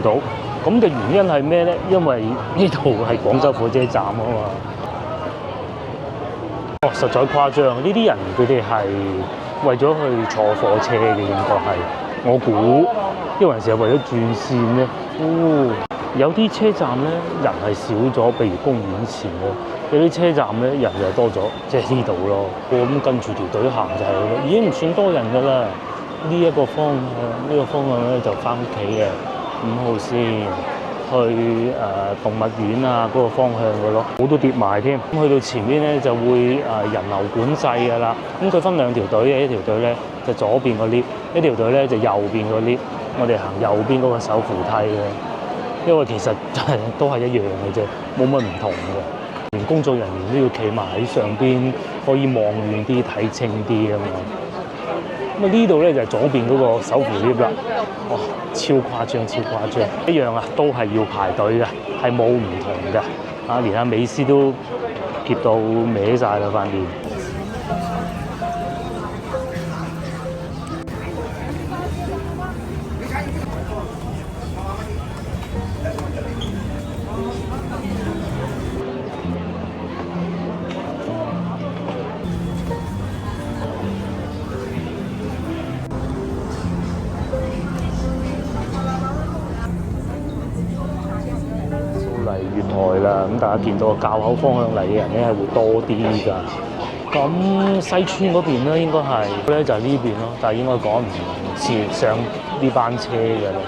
到。咁嘅原因係咩咧？因為呢度係廣州火車站啊嘛。哦，實在誇張！呢啲人佢哋係為咗去坐火車嘅，應該係我估，因為成日為咗轉線咧。哦，有啲車站咧人係少咗，譬如公園前喎；有啲車站咧人又多咗，即係呢度咯。咁跟住條隊行就係，已經唔算多人㗎啦。呢一個方向咧就翻屋企嘅5號線。去動物園啊嗰個方向嘅咯，好多跌埋添。咁去到前面咧就會人流管制㗎啦。咁佢分兩條隊嘅，一條隊咧就左邊個 lift，一條隊咧就右邊個 lift。我哋行右邊嗰個手扶梯嘅，因為其實都係一樣嘅啫，冇乜唔同嘅。連工作人員都要企埋喺上邊，可以望遠啲睇清啲啊嘛。咁啊呢度咧就係左邊嗰個手扶 lift 啦，哇！超誇張，超誇張，一樣啊，都係要排隊嘅，係冇唔同嘅。啊，連阿美斯都夾到歪晒啦塊面。月台啦，咁大家見到個滘口方向嚟嘅人咧係會多啲㗎。咁西村嗰邊咧應該係咧就係呢邊咯，但係應該趕唔切上呢班車㗎啦。